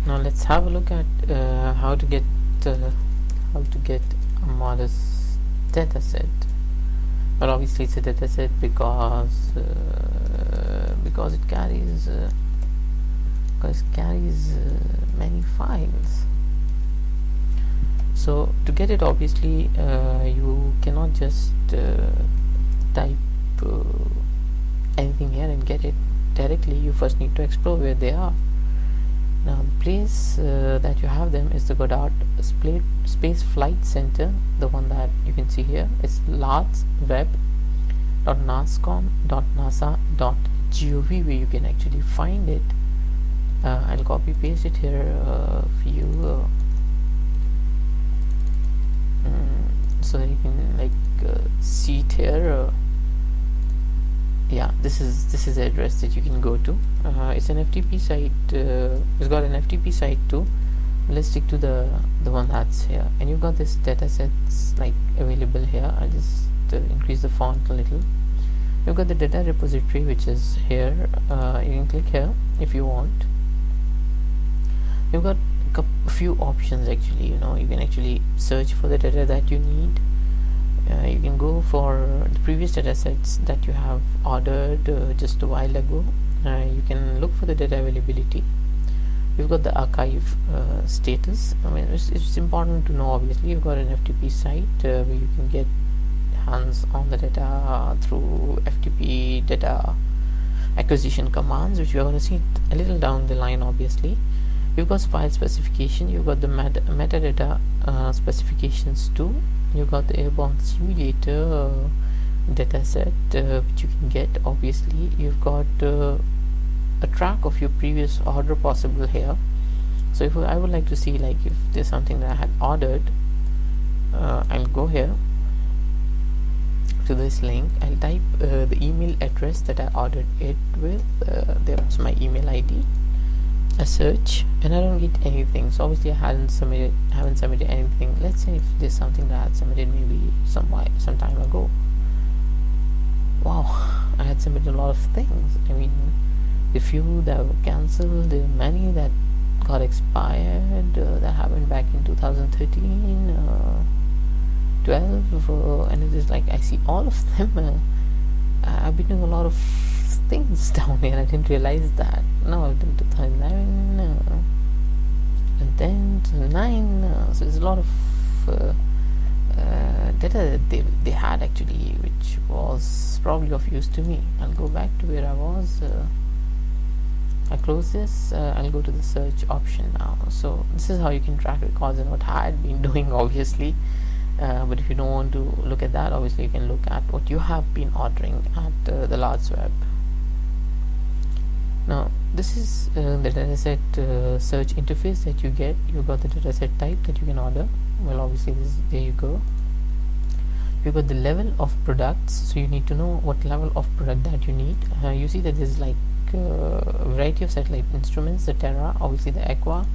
Now let's have a look at how to get a MODIS dataset. Well, obviously it's a dataset because it carries many files. So to get it, obviously you cannot just type anything here and get it directly. You first need to explore where they are. Now the place that you have them is the Goddard Space Flight Center, the one that you can see here. It's lartsweb.nascom.nasa.gov where you can actually find it. I'll copy paste it here for you so that you can see it here. Yeah, this is the address that you can go to. It's an FTP site. It's got an FTP site too. Let's stick to the one that's here, and you've got this datasets available here. I'll just increase the font a little. You've got the data repository, which is here. You can click here if you want. You've got a few options actually. You can actually search for the data that you need. You can go for the previous datasets that you have ordered just a while ago. You can look for the data availability. You've got the archive status. I mean, it's important to know. Obviously, you've got an FTP site where you can get hands on the data through FTP data acquisition commands, which you're going to see a little down the line. Obviously, you've got file specification. You've got the metadata specifications too. You've got the airborne simulator dataset which you can get. Obviously, you've got a track of your previous order possible here. So if I would like to see if there's something that I had ordered, I'll go here to this link. I'll type the email address that I ordered it with. There's my email ID. A search, and I don't get anything. So obviously I haven't submitted anything. Let's say if there's something that I had submitted maybe some time ago. Wow, I had submitted a lot of things. I mean, the few that were cancelled, the many that got expired, that happened back in 2013, 12, and it is I see all of them. I've been doing a lot of things down here. I didn't realize that. Now I've done 2011 and then 2009. So there's a lot of data that they had actually, which was probably of use to me. I'll go back to where I was. I close this. I'll go to the search option now. So this is how you can track records and what I had been doing, obviously. But if you don't want to look at that, obviously you can look at what you have been ordering at the large web. Now this is the dataset search interface that you get. You got the dataset type that you can order. Well, obviously there you go. You got the level of products, so you need to know what level of product that you need. You see that there's a variety of satellite instruments, the Terra, obviously the Aqua,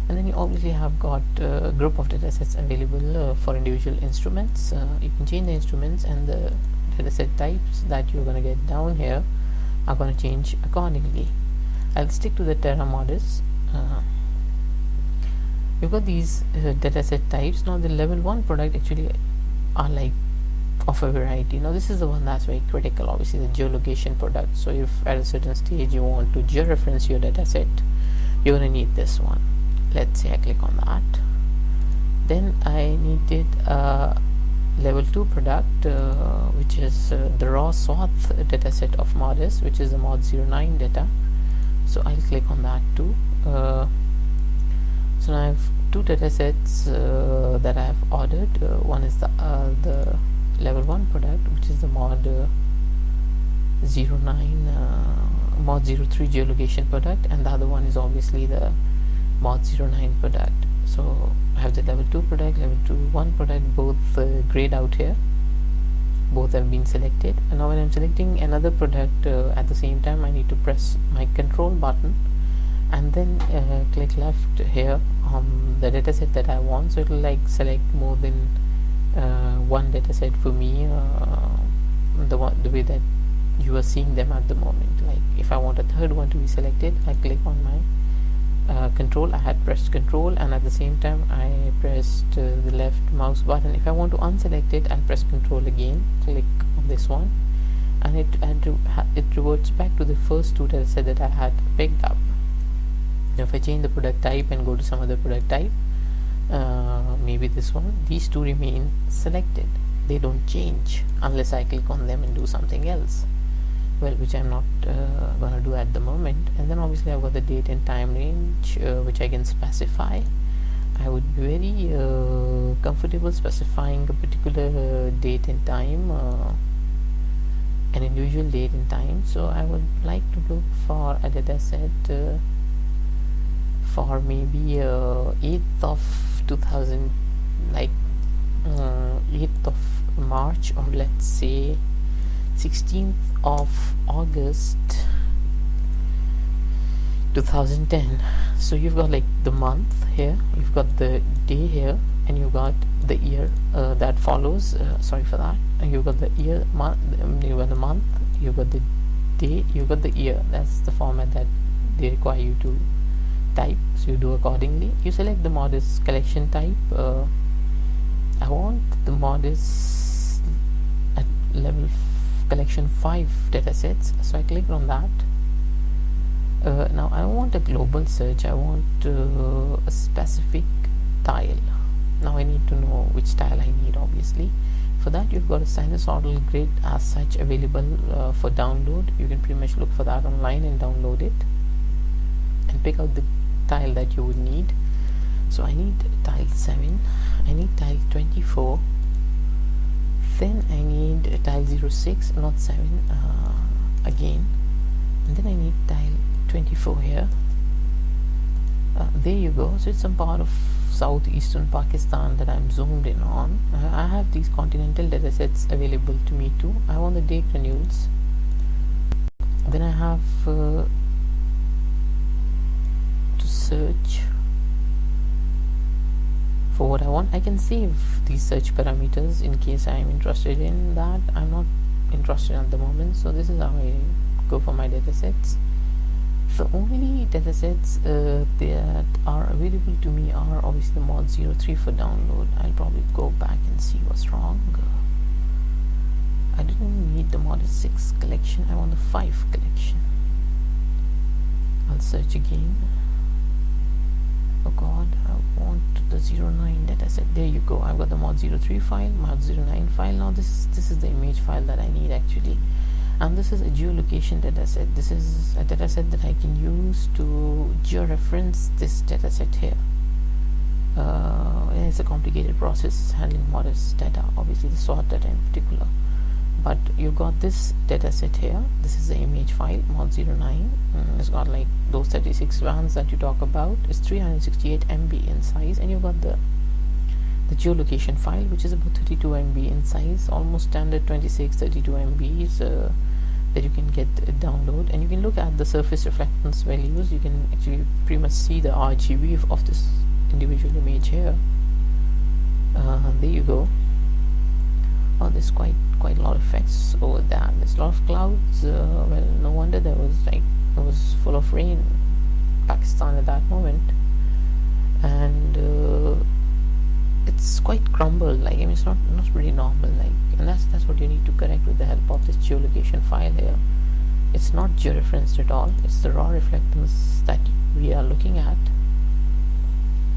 and then you obviously have got a group of datasets available for individual instruments. You can change the instruments, and the dataset types that you're going to get down here are going to change accordingly. I'll stick to the Terra MODIS. You've got these dataset types. Now the level 1 product actually are of a variety. Now this is the one that's very critical, obviously the geolocation product. So if at a certain stage you want to georeference your dataset, you're going to need this one. Let's say I click on that. Then I needed a level 2 product, which is the raw swath dataset of MODIS, which is the mod09 data. So I'll click on that too. So now I have two datasets that I have ordered. One is the level 1 product, which is the mod 09 mod 03 geolocation product, and the other one is obviously the mod 09 product. So I have the level 2 product, level 1 product, both grayed out here. Both have been selected, and now when I'm selecting another product at the same time, I need to press my control button and then click left here on the dataset that I want. So it will select more than one dataset for me, the way that you are seeing them at the moment. If I want a third one to be selected, I click on my control. I had pressed control, and at the same time I pressed the left mouse button. If I want to unselect it, I'll press control again, click on this one, and it reverts back to the first two dataset that I had picked up. Now if I change the product type and go to some other product type, maybe this one, these two remain selected. They don't change unless I click on them and do something else, well, which I'm not gonna do at the moment. And then obviously I've got the date and time range, which I can specify. I would be very comfortable specifying a particular date and time, an individual date and time. So I would like to look for a data set for maybe 8th of 2000, like 8th of March, or let's say 16th of August 2010. So you've got like the month here, you've got the day here, and you've got the year that follows. Sorry for that. And you've got the year, month, you've got the month, you've got the day, you've got the year. That's the format that they require you to type, so you do accordingly. You select the MODIS collection type. I want the MODIS at level collection 5 datasets, so I click on that. Now I want a global search. I want a specific tile. Now I need to know which tile I need. Obviously, for that you've got a sinusoidal grid as such available for download. You can pretty much look for that online and download it and pick out the tile that you would need. So I need tile 7, I need tile 24, then I need tile 06, not 7 again, and then I need tile 24 here. There you go. So it's some part of southeastern Pakistan that I'm zoomed in on. I have these continental datasets available to me too. I want the date granules. Then I have to search for what I want. I can save these search parameters in case I'm interested in that. I'm not interested at the moment, so this is how I go for my datasets. The only datasets that are available to me are obviously the mod 03 for download. I'll probably go back and see what's wrong. I didn't need the MODIS 6 collection, I want the 5 collection. I'll search again. Oh god, I want the 09 dataset. There you go. I've got the mod 03 file, mod 09 file. Now this is the image file that I need actually. And this is a geolocation dataset. This is a dataset that I can use to georeference this dataset here. It's a complicated process handling MODIS data, obviously the sort data in particular. But you've got this dataset here. This is the image file, mod 09. It's got like those 36 bands that you talk about. It's 368 MB in size, and you've got the geolocation file, which is about 32 MB in size, almost standard 26-32 MBs that you can get download. And you can look at the surface reflectance values. You can actually pretty much see the RGB of this individual image here. There you go. Oh, there's quite a lot of effects over there. There's a lot of clouds. Well, no wonder it was full of rain in Pakistan at that moment. And it's quite crumbled, like, I mean, it's not pretty normal, like, and that's what you need to correct with the help of this geolocation file here. It's not georeferenced at all. It's the raw reflectance that we are looking at.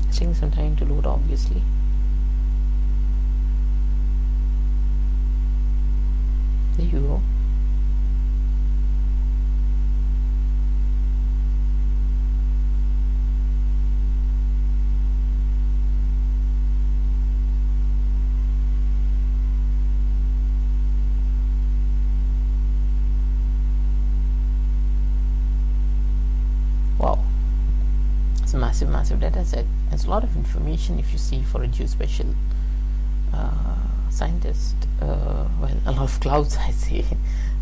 It's taking some time to load, obviously. There you go. Wow, it's a massive data set. It's a lot of information if you see for a geospatial scientist. Well, a lot of clouds I see.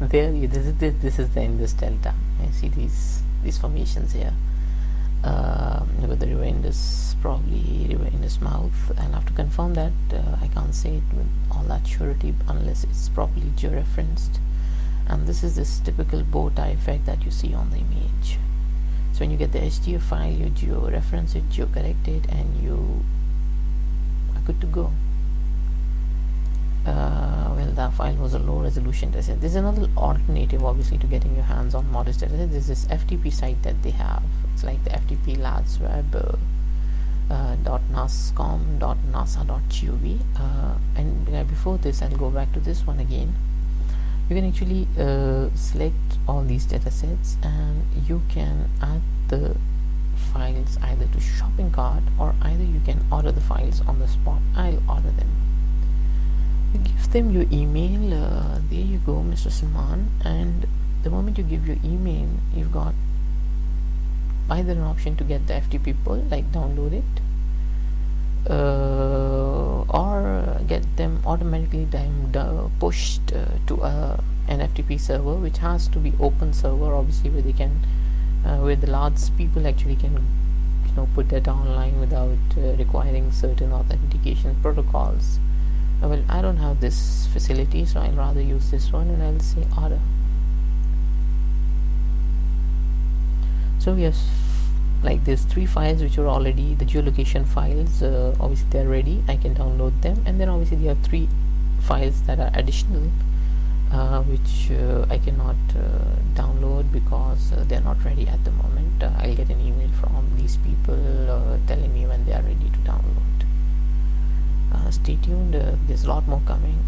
There, this is the Indus Delta. I see these formations here. With the river Indus, probably river Indus mouth. I'll have to confirm that. I can't say it with all that surety unless it's properly georeferenced. And this is this typical bow tie effect that you see on the image. So when you get the HDF file, you geo-reference it, geo-correct it, and you are good to go. Well, the file was a low resolution dataset. This is another alternative obviously to getting your hands on MODIS dataset. This is this FTP site that they have. It's like the FTP labs web .nascom.nasa.gov, and before this I'll go back to this one again. You can actually select all these datasets, and you can add the files either to shopping cart, or either you can order the files on the spot. I'll order them. You give them your email. There you go, Mr. Salman, and the moment you give your email, you've got either an option to get the FTP pull, like download it, or get them automatically pushed to an FTP server, which has to be open server, obviously, where they can where the large people actually can put data online without requiring certain authentication protocols. Well, I don't have this facility, so I'll rather use this one, and I'll say order. So yes, like there's 3 files which are already the geolocation files. Obviously they're ready, I can download them, and then obviously there are 3 files that are additional, which I cannot download because they're not ready at the moment. I'll get an email from these people telling me when they are ready to download. Stay tuned, there's a lot more coming.